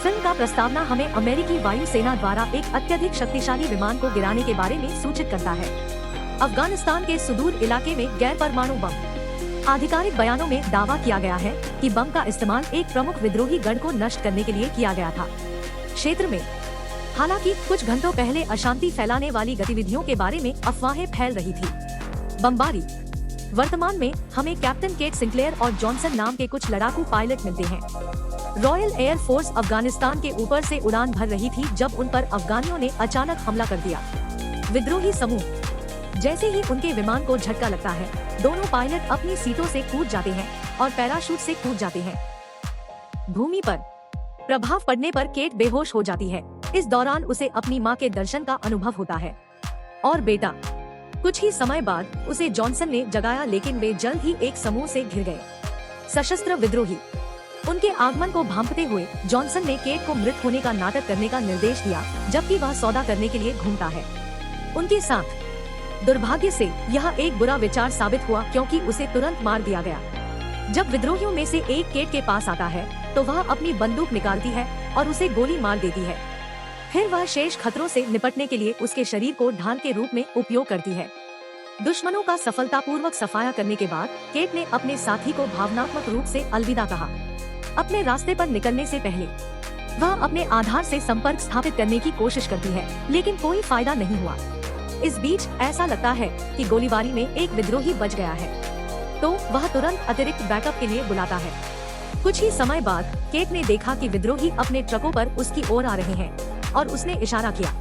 Film का प्रस्तावना हमें अमेरिकी वायुसेना द्वारा एक अत्यधिक शक्तिशाली विमान को गिराने के बारे में सूचित करता है। अफगानिस्तान के सुदूर इलाके में गैर परमाणु बम। आधिकारिक बयानों में दावा किया गया है कि बम का इस्तेमाल एक प्रमुख विद्रोही गढ़ को नष्ट करने के लिए किया गया था। क्षेत्र में हालांकि कुछ घंटों पहले अशांति फैलाने वाली गतिविधियों के बारे में अफवाहें फैल रही थी। बमबारी। वर्तमान में हमें कैप्टन केट सिंक्लेयर और जॉनसन नाम के कुछ लड़ाकू पायलट मिलते हैं। रॉयल एयर फोर्स अफगानिस्तान के ऊपर से उड़ान भर रही थी जब उन पर अफगानियों ने अचानक हमला कर दिया। विद्रोही समूह। जैसे ही उनके विमान को झटका लगता है, दोनों पायलट अपनी सीटों से कूद जाते हैं और पैराशूट से कूद जाते हैं। भूमि पर प्रभाव पड़ने पर केट बेहोश हो जाती है। इस दौरान उसे अपनी मां के दर्शन का अनुभव होता है और बेटा। कुछ ही समय बाद उसे जॉनसन ने जगाया, लेकिन वे जल्द ही एक समूह से घिर गए। सशस्त्र विद्रोही। उनके आगमन को भांपते हुए जॉनसन ने केट को मृत होने का नाटक करने का निर्देश दिया, जबकि वह सौदा करने के लिए घूमता है उनके साथ। दुर्भाग्य से यह एक बुरा विचार साबित हुआ, क्योंकि उसे तुरंत मार दिया गया। जब विद्रोहियों में से एक केट के पास आता है तो वह अपनी बंदूक निकालती है और उसे गोली मार देती है। फिर वह शेष खतरों से निपटने के लिए उसके शरीर को ढाल के रूप में उपयोग करती है। दुश्मनों का सफलतापूर्वक सफाया करने के बाद केट ने अपने साथी को भावनात्मक रूप से अलविदा कहा। अपने रास्ते पर निकलने से पहले वह अपने आधार से संपर्क स्थापित करने की कोशिश करती है, लेकिन कोई फायदा नहीं हुआ। इस बीच ऐसा लगता है कि गोलीबारी में एक विद्रोही बच गया है, तो वह तुरंत अतिरिक्त बैकअप के लिए बुलाता है। कुछ ही समय बाद केट ने देखा कि विद्रोही अपने ट्रकों पर उसकी ओर आ रहे हैं और उसने इशारा किया।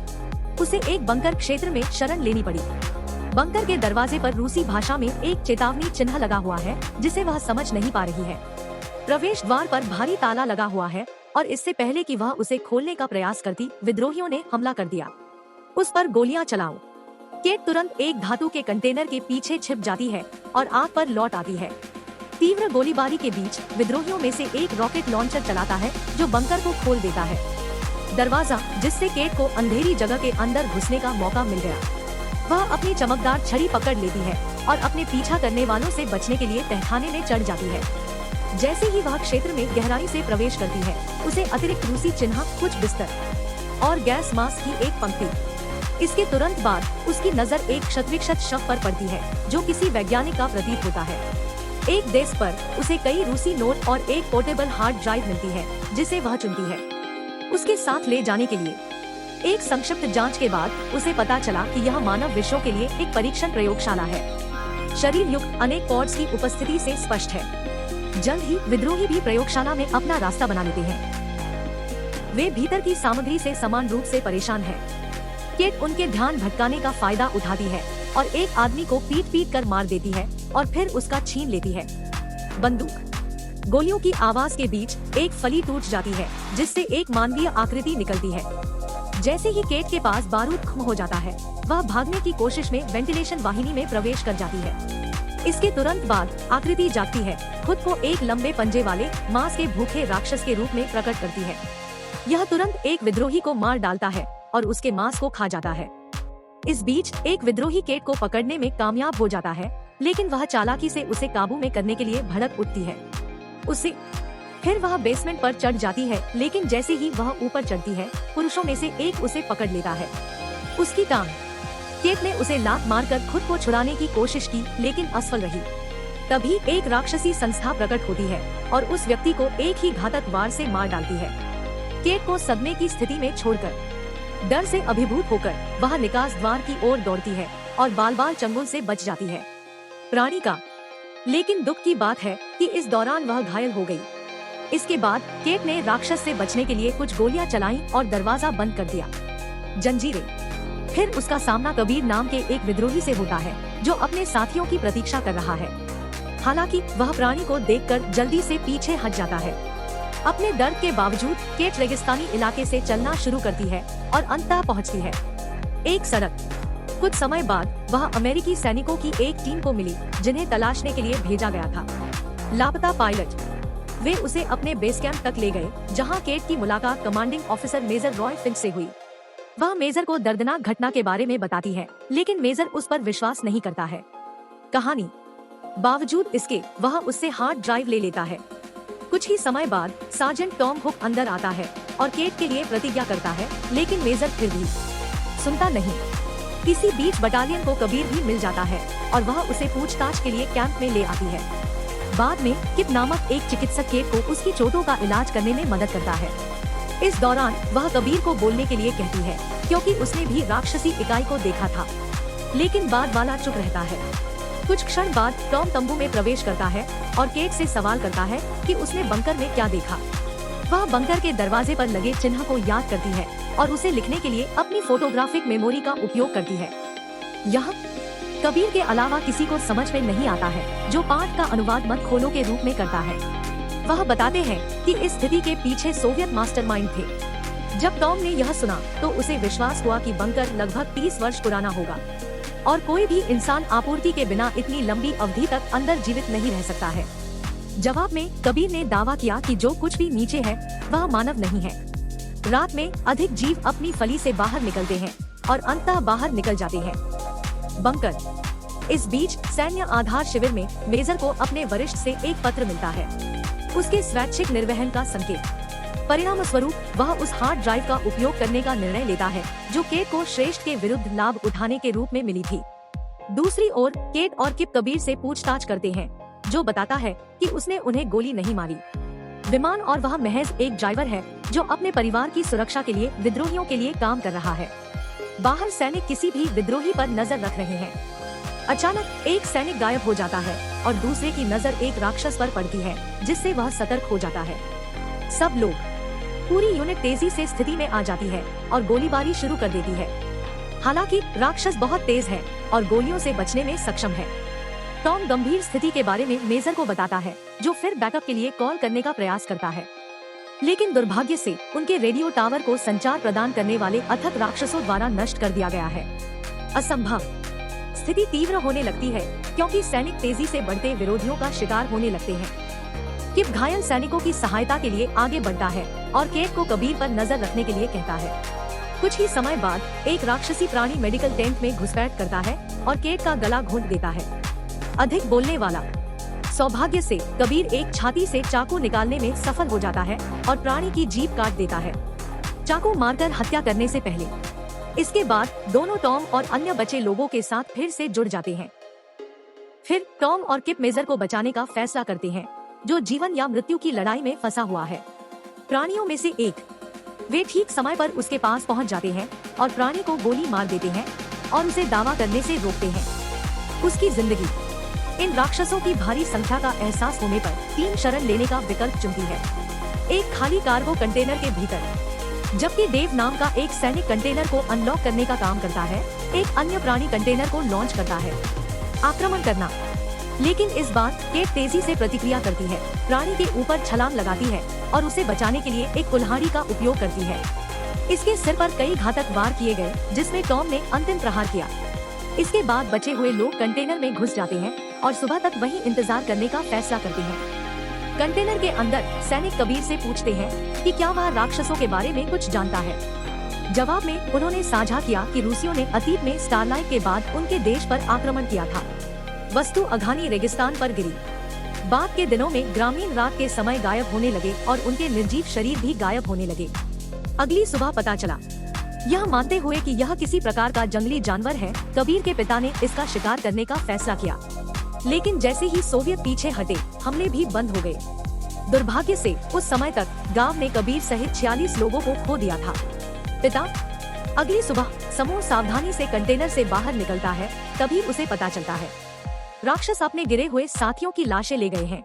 उसे एक बंकर क्षेत्र में शरण लेनी पड़ी। बंकर के दरवाजे पर रूसी भाषा में एक चेतावनी चिन्ह लगा हुआ है, जिसे वह समझ नहीं पा रही है। प्रवेश द्वार पर भारी ताला लगा हुआ है और इससे पहले कि वह उसे खोलने का प्रयास करती, विद्रोहियों ने हमला कर दिया। उस पर गोलियां चलाओ। केट तुरंत एक धातु के कंटेनर के पीछे छिप जाती है और आग पर लौट आती है। तीव्र गोलीबारी के बीच विद्रोहियों में से एक रॉकेट लॉन्चर चलाता है, जो बंकर को खोल देता है दरवाजा, जिससे केट को अंधेरी जगह के अंदर घुसने का मौका मिल गया। वह अपनी चमकदार छड़ी पकड़ लेती है और अपने पीछा करने वालों से बचने के लिए तहखाने में चढ़ जाती है। जैसे ही वह क्षेत्र में गहराई से प्रवेश करती है, उसे अतिरिक्त रूसी चिन्ह, कुछ बिस्तर और गैस मास्क की एक पंक्ति। इसके तुरंत बाद उसकी नजर एक क्षतविक्षत शव पर पड़ती है, जो किसी वैज्ञानिक का प्रतीत होता है। एक डेस्क पर उसे कई रूसी नोट और एक पोर्टेबल हार्ड ड्राइव मिलती है, जिसे वह चुनती है उसके साथ ले जाने के लिए। एक संक्षिप्त जांच के बाद उसे पता चला कि यह मानव विषयों के लिए एक परीक्षण प्रयोगशाला है। शरीर युक्त अनेक पॉड्स की उपस्थिति से स्पष्ट है। जल्द ही विद्रोही भी प्रयोगशाला में अपना रास्ता बना लेते हैं। वे भीतर की सामग्री से समान रूप से परेशान हैं। केट उनके ध्यान भटकाने का फायदा उठाती है और एक आदमी को पीट कर मार देती है और फिर उसका छीन लेती है बंदूक। गोलियों की आवाज के बीच एक फली टूट जाती है, जिससे एक मानवीय आकृति निकलती है। जैसे ही केट के पास बारूद खत्म हो जाता है, वह भागने की कोशिश में वेंटिलेशन वाहिनी में प्रवेश कर जाती है। इसके तुरंत बाद आकृति जागती है, खुद को एक लंबे पंजे वाले मांस के भूखे राक्षस के रूप में प्रकट करती है। यह तुरंत एक विद्रोही को मार डालता है और उसके मांस को खा जाता है। इस बीच एक विद्रोही केट को पकड़ने में कामयाब हो जाता है, लेकिन वह चालाकी से उसे काबू में करने के लिए भड़क उठती है। फिर वह बेसमेंट पर चढ़ जाती है, लेकिन जैसे ही वह ऊपर चढ़ती है, पुरुषों में से एक उसे पकड़ लेता है। उसकी टांग। केट ने उसे लात मारकर खुद को छुड़ाने की कोशिश की, लेकिन असफल रही। तभी एक राक्षसी संस्था प्रकट होती है और उस व्यक्ति को एक ही घातक वार से मार डालती है। केट को सदमे की स्थिति में छोड़कर डर से अभिभूत होकर वह निकास द्वार की ओर दौड़ती है और बाल चंगुल से बच जाती है। प्राणी का। लेकिन दुख की बात है कि इस दौरान वह घायल हो गई। इसके बाद केट ने राक्षस से बचने के लिए कुछ गोलियां चलाईं और दरवाजा बंद कर दिया। जंजीरें। फिर उसका सामना कबीर नाम के एक विद्रोही से होता है, जो अपने साथियों की प्रतीक्षा कर रहा है। हालांकि वह प्राणी को देखकर जल्दी से पीछे हट जाता है। अपने दर्द के बावजूद केट रेगिस्तानी इलाके से चलना शुरू करती है और अंततः पहुंचती है एक सड़क। कुछ समय बाद वह अमेरिकी सैनिकों की एक टीम को मिली, जिन्हें तलाशने के लिए भेजा गया था। लापता पायलट। वे उसे अपने बेस कैंप तक ले गए, जहां केट की मुलाकात commanding officer major Roy Finch से हुई। वह मेजर को दर्दनाक घटना के बारे में बताती है, लेकिन मेजर उस पर विश्वास नहीं करता है। कहानी। बावजूद इसके वह उससे हार्ड ड्राइव ले लेता है। कुछ ही समय बाद सार्जेंट टॉम हुक अंदर आता है और केट के लिए प्रतिज्ञा करता है, लेकिन मेजर फिर भी सुनता नहीं। इसी बीच बटालियन को कबीर भी मिल जाता है और वह उसे पूछताछ के लिए कैंप में ले आती है। बाद में किप नामक एक चिकित्सक केट को उसकी चोटों का इलाज करने में मदद करता है। इस दौरान वह कबीर को बोलने के लिए कहती है, क्योंकि उसने भी राक्षसी इकाई को देखा था, लेकिन बाद वाला चुप रहता है। कुछ क्षण बाद टॉम तंबू में प्रवेश करता है और केट से सवाल करता है कि उसने बंकर में क्या देखा। वह बंकर के दरवाजे पर लगे चिन्ह को याद करती है और उसे लिखने के लिए अपनी फोटोग्राफिक मेमोरी का उपयोग करती है। यह कबीर के अलावा किसी को समझ में नहीं आता है, जो पाठ का अनुवाद मत खोलो के रूप में करता है। वह बताते हैं कि इस स्थिति के पीछे सोवियत मास्टरमाइंड थे। जब टॉम ने यह सुना तो उसे विश्वास हुआ कि बंकर लगभग 30 वर्ष पुराना होगा और कोई भी इंसान आपूर्ति के बिना इतनी लंबी अवधि तक अंदर जीवित नहीं रह सकता है। जवाब में कबीर ने दावा किया कि जो कुछ भी नीचे है वह मानव नहीं है। रात में अधिक जीव अपनी फली से बाहर निकलते हैं और अंततः बाहर निकल जाते हैं। बंकर। इस बीच सैन्य आधार शिविर में मेजर को अपने वरिष्ठ से एक पत्र मिलता है, उसके स्वैच्छिक निर्वहन का संकेत। परिणाम स्वरूप वह उस हार्ड ड्राइव का उपयोग करने का निर्णय लेता है, जो केट को श्रेष्ठ के विरुद्ध लाभ उठाने के रूप में मिली थी। दूसरी ओर केट और किप कबीर से पूछताछ करते हैं, जो बताता है कि उसने उन्हें गोली नहीं मारी। विमान और वह महज एक ड्राइवर है जो अपने परिवार की सुरक्षा के लिए विद्रोहियों के लिए काम कर रहा है। बाहर सैनिक किसी भी विद्रोही पर नजर रख रहे हैं। अचानक एक सैनिक गायब हो जाता है और दूसरे की नजर एक राक्षस पर पड़ती है, जिससे वह सतर्क हो जाता है। सब लोग, पूरी यूनिट तेजी से स्थिति में आ जाती है और गोलीबारी शुरू कर देती है। हालांकि राक्षस बहुत तेज है और गोलियों से बचने में सक्षम है। टॉम गंभीर स्थिति के बारे में मेजर को बताता है, जो फिर बैकअप के लिए कॉल करने का प्रयास करता है, लेकिन दुर्भाग्य से उनके रेडियो टावर को संचार प्रदान करने वाले अथक राक्षसों द्वारा नष्ट कर दिया गया है। असंभव। स्थिति तीव्र होने लगती है क्योंकि सैनिक तेजी से बढ़ते विरोधियों का शिकार होने लगते हैं। किप घायल सैनिकों की सहायता के लिए आगे बढ़ता है और केट को कबीर पर नजर रखने के लिए कहता है। कुछ ही समय बाद एक राक्षसी प्राणी मेडिकल टेंट में घुसपैठ करता है और केट का गला घोंट देता है। अधिक बोलने वाला। सौभाग्य से कबीर एक छाती से चाकू निकालने में सफल हो जाता है और प्राणी की जीभ काट देता है, चाकू मारकर हत्या करने से पहले। इसके बाद दोनों टॉम और अन्य बचे लोगों के साथ फिर से जुड़ जाते हैं। फिर टॉम और किप मेजर को बचाने का फैसला करते हैं, जो जीवन या मृत्यु की लड़ाई में फंसा हुआ है। प्राणियों में से एक। वे ठीक समय पर उसके पास पहुंच जाते हैं और प्राणी को गोली मार देते हैं और उसे दावा करने से रोकते हैं। उसकी जिंदगी। इन राक्षसों की भारी संख्या का एहसास होने पर टीम शरण लेने का विकल्प चुनती है, एक खाली कार्गो कंटेनर के भीतर। जबकि डेव नाम का एक सैनिक कंटेनर को अनलॉक करने का काम करता है, एक अन्य प्राणी कंटेनर को लॉन्च करता है। आक्रमण करना। लेकिन इस बार केट तेजी से प्रतिक्रिया करती है, प्राणी के ऊपर छलांग लगाती है और उसे बचाने के लिए एक कुल्हाड़ी का उपयोग करती है। इसके सिर पर कई घातक वार किए गए, जिसमें टॉम ने अंतिम प्रहार किया। इसके बाद बचे हुए लोग कंटेनर में घुस जाते हैं और सुबह तक वहीं इंतजार करने का फैसला करते हैं। कंटेनर के अंदर सैनिक कबीर से पूछते हैं कि क्या वह राक्षसों के बारे में कुछ जानता है। जवाब में उन्होंने साझा किया कि रूसियों ने अतीत में स्टारलाइट के बाद उनके देश पर आक्रमण किया था। वस्तु अघानी रेगिस्तान पर गिरी। बाद के दिनों में ग्रामीण रात के समय गायब होने लगे और उनके निर्जीव शरीर भी गायब होने लगे। अगली सुबह पता चला। यह मानते हुए कि यह किसी प्रकार का जंगली जानवर है, कबीर के पिता ने इसका शिकार करने का फैसला किया। लेकिन जैसे ही सोवियत पीछे हटे, हमले भी बंद हो गए। दुर्भाग्य से उस समय तक गांव ने कबीर सहित 46 लोगों को खो दिया था। पिता। अगली सुबह समूह सावधानी से कंटेनर से बाहर निकलता है, तभी उसे पता चलता है राक्षस अपने गिरे हुए साथियों की लाशें ले गए हैं।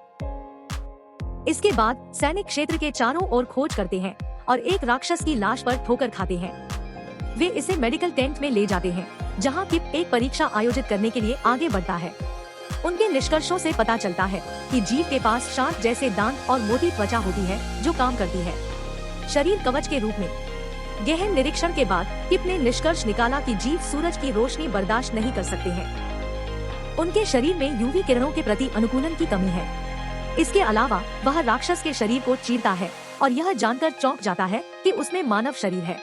इसके बाद सैनिक क्षेत्र के चारों ओर खोज करते हैं और एक राक्षस की लाश पर ठोकर खाते हैं। वे इसे मेडिकल टेंट में ले जाते हैं, जहां किप एक परीक्षा आयोजित करने के लिए आगे बढ़ता है। उनके निष्कर्षों से पता चलता है कि जीव के पास शार्क जैसे दांत और मोटी त्वचा होती है, जो काम करती है शरीर कवच के रूप में। गहन निरीक्षण के बाद किप ने निष्कर्ष निकाला कि जीव सूरज की रोशनी बर्दाश्त नहीं कर सकते हैं। उनके शरीर में यूवी किरणों के प्रति अनुकूलन की कमी है। इसके अलावा वह राक्षस के शरीर को चीरता है और यह जानकर चौंक जाता है कि उसमें मानव शरीर है।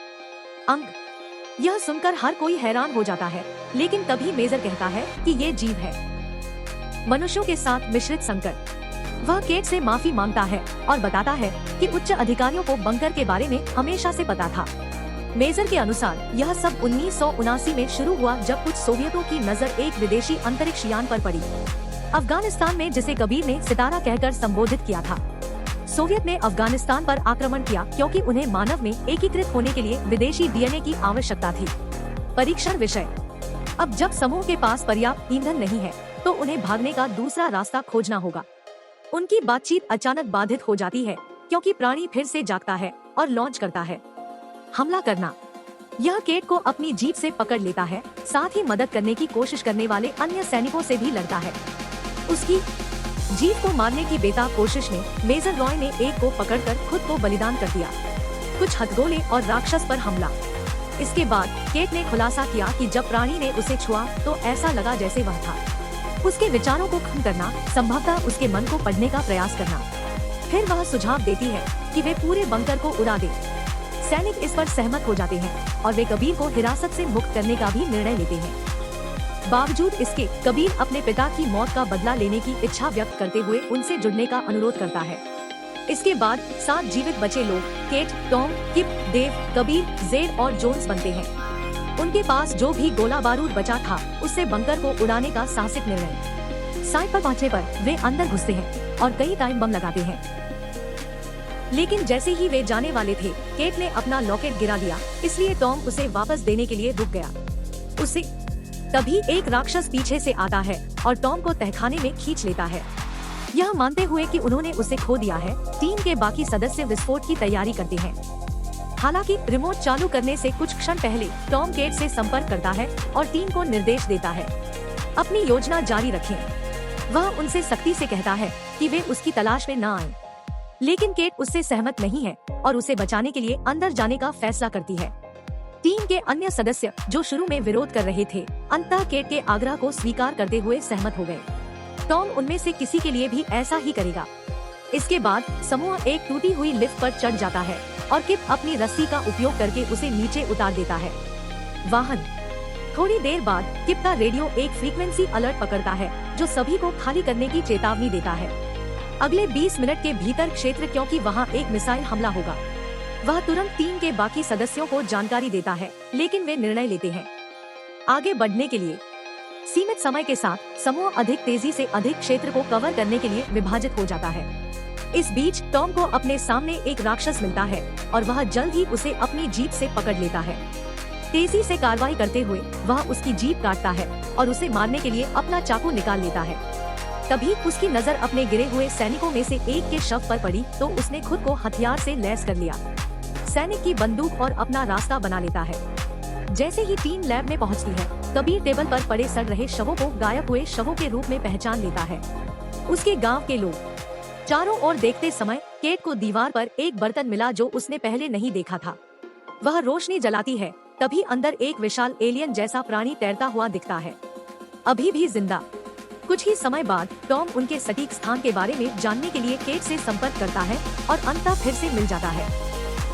अंग। यह सुनकर हर कोई हैरान हो जाता है, लेकिन तभी मेजर कहता है कि ये जीव है। मनुष्यों के साथ मिश्रित संकर। वह केट से माफी मांगता है और बताता है कि उच्च अधिकारियों को बंकर के बारे में हमेशा से पता था। मेजर के अनुसार यह सब 1979 में शुरू हुआ जब कुछ सोवियतों की नजर एक विदेशी अंतरिक्ष यान पर पड़ी, अफगानिस्तान में, जिसे कबीर ने सितारा कहकर संबोधित किया था। सोवियत ने अफगानिस्तान पर आक्रमण किया क्योंकि उन्हें मानव में एकीकृत होने के लिए विदेशी डीएनए की आवश्यकता थी। परीक्षण विषय। अब जब समूह के पास पर्याप्त ईंधन नहीं है तो उन्हें भागने का दूसरा रास्ता खोजना होगा। उनकी बातचीत अचानक बाधित हो जाती है क्योंकि प्राणी फिर से जागता है और लॉन्च करता है। हमला करना। यह केट को अपनी जीप से पकड़ लेता है, साथ ही मदद करने की कोशिश करने वाले अन्य सैनिकों से भी लड़ता है। उसकी जीप को मारने की बेताब कोशिश में मेजर रॉय ने एक को पकड़कर खुद को बलिदान कर दिया। कुछ हथगोले और राक्षस पर हमला। इसके बाद केट ने खुलासा किया कि जब प्राणी ने उसे छुआ तो ऐसा लगा जैसे वह था। उसके विचारों को खत्म करना, संभवतः उसके मन को पढ़ने का प्रयास करना। फिर वह सुझाव देती है कि वे पूरे बंकर को उड़ा दें। सैनिक इस पर सहमत हो जाते हैं और वे कबीर को हिरासत से मुक्त करने का भी निर्णय लेते हैं। बावजूद इसके, कबीर अपने पिता की मौत का बदला लेने की इच्छा व्यक्त करते हुए उनसे जुड़ने का अनुरोध करता है। इसके बाद 7 जीवित बचे लोग केट, टॉम, किप, देव, कबीर, जेड और जोन्स बनते हैं। उनके पास जो भी गोला बारूद बचा था उससे बंकर को उड़ाने का साहसिक निर्णय। साइट पर पहुंचने पर वे अंदर घुसते हैं और कई टाइम बम लगाते हैं, लेकिन जैसे ही वे जाने वाले थे केट ने अपना लॉकेट गिरा दिया, इसलिए टॉम उसे वापस देने के लिए रुक गया। उसे तभी एक राक्षस पीछे से आता है और टॉम को तहखाने में खींच लेता है। यह मानते हुए कि उन्होंने उसे खो दिया है, टीम के बाकी सदस्य विस्फोट की तैयारी करते हैं। हालांकि रिमोट चालू करने से कुछ क्षण पहले टॉम केट से संपर्क करता है और टीम को निर्देश देता है अपनी योजना जारी रखें। वह उनसे सख्ती से कहता है कि वे उसकी तलाश में न आएं। लेकिन केट उससे सहमत नहीं है और उसे बचाने के लिए अंदर जाने का फैसला करती है। टीम के अन्य सदस्य जो शुरू में विरोध कर रहे थे, अंततः केट के आग्रह को स्वीकार करते हुए सहमत हो गए। टॉम उनमें से किसी के लिए भी ऐसा ही करेगा। इसके बाद समूह एक टूटी हुई लिफ्ट पर चढ़ जाता है और किप अपनी रस्सी का उपयोग करके उसे नीचे उतार देता है। वाहन। थोड़ी देर बाद किप का रेडियो एक फ्रीक्वेंसी अलर्ट पकड़ता है जो सभी को खाली करने की चेतावनी देता है। अगले 20 मिनट के भीतर क्षेत्र, क्योंकि वहाँ एक मिसाइल हमला होगा। वह तुरंत टीम के बाकी सदस्यों को जानकारी देता है, लेकिन वे निर्णय लेते हैं आगे बढ़ने के लिए। सीमित समय के साथ समूह अधिक तेजी से अधिक क्षेत्र को कवर करने के लिए विभाजित हो जाता है। इस बीच टॉम को अपने सामने एक राक्षस मिलता है और वह जल्द ही उसे अपनी जीप से पकड़ लेता है। तेजी से कार्रवाई करते हुए वह उसकी जीप काटता है और उसे मारने के लिए अपना चाकू निकाल लेता है। तभी उसकी नजर अपने गिरे हुए सैनिकों में से एक के शव पर पड़ी तो उसने खुद को हथियार से लैस कर लिया, सैनिक की बंदूक और अपना रास्ता बना लेता है। जैसे ही टीम लैब में पहुंचती है, कबीर टेबल पर पड़े सड़ रहे शवों को गायब हुए शवों के रूप में पहचान लेता है। उसके गांव के लोग चारों ओर देखते समय केट को दीवार पर एक बर्तन मिला जो उसने पहले नहीं देखा था। वह रोशनी जलाती है, तभी अंदर एक विशाल एलियन जैसा प्राणी तैरता हुआ दिखता है, अभी भी जिंदा। कुछ ही समय बाद टॉम उनके सटीक स्थान के बारे में जानने के लिए केट से संपर्क करता है और अंततः फिर से मिल जाता है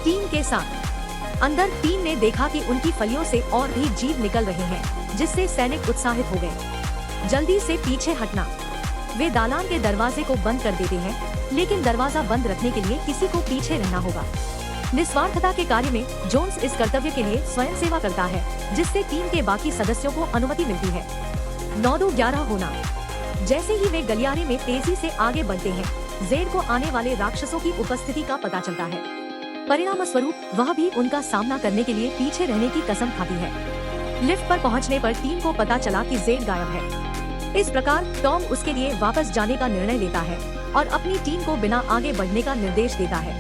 टीम के साथ। अंदर टीम ने देखा कि उनकी फलियों से और भी जीव निकल रहे हैं, जिससे सैनिक उत्साहित हो गए। जल्दी से पीछे हटना। वे दालान के दरवाजे को बंद कर देते हैं, लेकिन दरवाजा बंद रखने के लिए किसी को पीछे रहना होगा। निस्वार्थता के कार्य में जोन्स इस कर्तव्य के लिए स्वयं सेवा करता है, जिससे टीम के बाकी सदस्यों को अनुमति मिलती है। 9-11 होना। जैसे ही वे गलियारे में तेजी से आगे बढ़ते हैं, जेड को आने वाले राक्षसों की उपस्थिति का पता चलता है। परिणाम स्वरूप वह भी उनका सामना करने के लिए पीछे रहने की कसम खाती है। लिफ्ट पर पहुंचने पर टीम को पता चला कि जेड गायब है। इस प्रकार टॉम उसके लिए वापस जाने का निर्णय लेता है और अपनी टीम को बिना आगे बढ़ने का निर्देश देता है,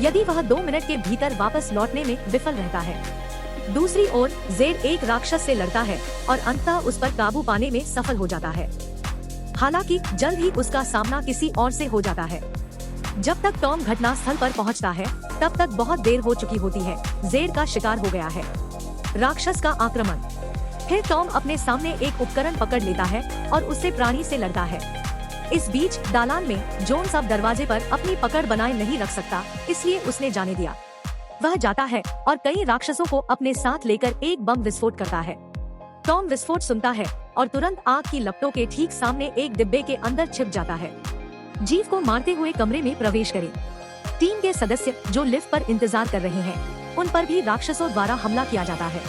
यदि वह 2 मिनट के भीतर वापस लौटने में विफल रहता है। दूसरी ओर जेड एक राक्षस से लड़ता है और अंततः उस पर काबू पाने में सफल हो जाता है। हालांकि जल्द ही उसका सामना किसी और से हो जाता है। जब तक टॉम घटनास्थल पर पहुंचता है, तब तक बहुत देर हो चुकी होती है। जेड का शिकार हो गया है। राक्षस का आक्रमण। फिर टॉम अपने सामने एक उपकरण पकड़ लेता है और उससे प्राणी से लड़ता है। इस बीच दालान में जोन्स अब दरवाजे पर अपनी पकड़ बनाए नहीं रख सकता, इसलिए उसने जाने दिया। वह जाता है और कई राक्षसों को अपने साथ लेकर एक बम विस्फोट करता है। टॉम विस्फोट सुनता है और तुरंत आग की लपटों के ठीक सामने एक डिब्बे के अंदर छिप जाता है। जीव को मारते हुए कमरे में प्रवेश करे। टीम के सदस्य जो लिफ्ट पर इंतजार कर रहे हैं, उन पर भी राक्षसों द्वारा हमला किया जाता है।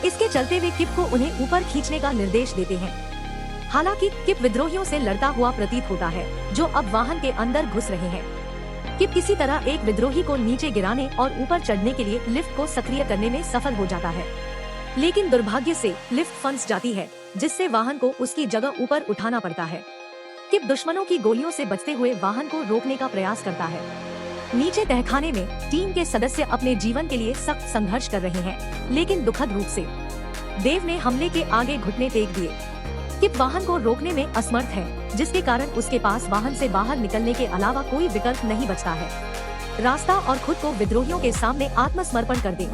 इसके चलते वे किप को उन्हें ऊपर खींचने का निर्देश देते हैं। हालांकि किप विद्रोहियों से लड़ता हुआ प्रतीत होता है, जो अब वाहन के अंदर घुस रहे हैं। किप किसी तरह एक विद्रोही को नीचे गिराने और ऊपर चढ़ने के लिए लिफ्ट को सक्रिय करने में सफल हो जाता है, लेकिन दुर्भाग्य से लिफ्ट फंस जाती है, जिससे वाहन को उसकी जगह ऊपर उठाना पड़ता है। किप दुश्मनों की गोलियों से बचते हुए वाहन को रोकने का प्रयास करता है। नीचे तहखाने में टीम के सदस्य अपने जीवन के लिए सख्त संघर्ष कर रहे हैं, लेकिन दुखद रूप से देव ने हमले के आगे घुटने टेक दिए। किप वाहन को रोकने में असमर्थ है, जिसके कारण उसके पास वाहन से बाहर निकलने के अलावा कोई विकल्प नहीं बचता है। रास्ता और खुद को विद्रोहियों के सामने आत्मसमर्पण कर दे।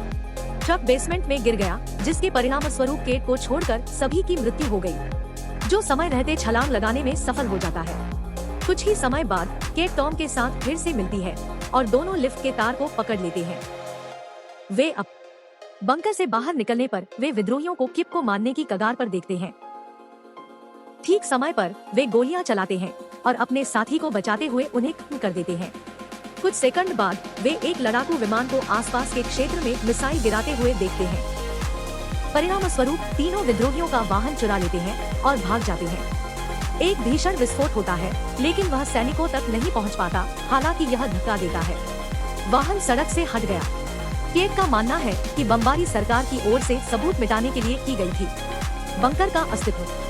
ट्रक बेसमेंट में गिर गया, जिसके परिणाम स्वरूप केट को छोड़कर सभी की मृत्यु हो गई, जो समय रहते छलांग लगाने में सफल हो जाता है। कुछ ही समय बाद केट टॉम के साथ फिर से मिलती है और दोनों लिफ्ट के तार को पकड़ लेते हैं। वे अब बंकर से बाहर निकलने पर वे विद्रोहियों को किप को मारने की कगार पर देखते हैं। ठीक समय पर वे गोलियां चलाते हैं और अपने साथी को बचाते हुए उन्हें खत्म कर देते हैं। कुछ सेकंड बाद वे एक लड़ाकू विमान को आसपास के क्षेत्र में मिसाइल गिराते हुए देखते हैं। परिणाम स्वरूप तीनों विद्रोहियों का वाहन चुरा लेते हैं और भाग जाते हैं। एक भीषण विस्फोट होता है, लेकिन वह सैनिकों तक नहीं पहुंच पाता, हालांकि यह धक्का देता है। वाहन सड़क से हट गया। केट का मानना है कि बमबारी सरकार की ओर से सबूत मिटाने के लिए की गई थी, बंकर का अस्तित्व।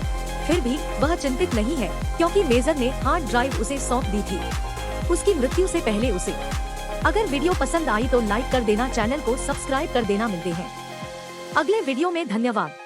फिर भी वह चिंतित नहीं है, क्योंकि मेजर ने हार्ड ड्राइव उसे सौंप दी थी, उसकी मृत्यु से पहले उसे। अगर वीडियो पसंद आई तो लाइक कर देना, चैनल को सब्सक्राइब कर देना। मिलते हैं अगले वीडियो में। धन्यवाद।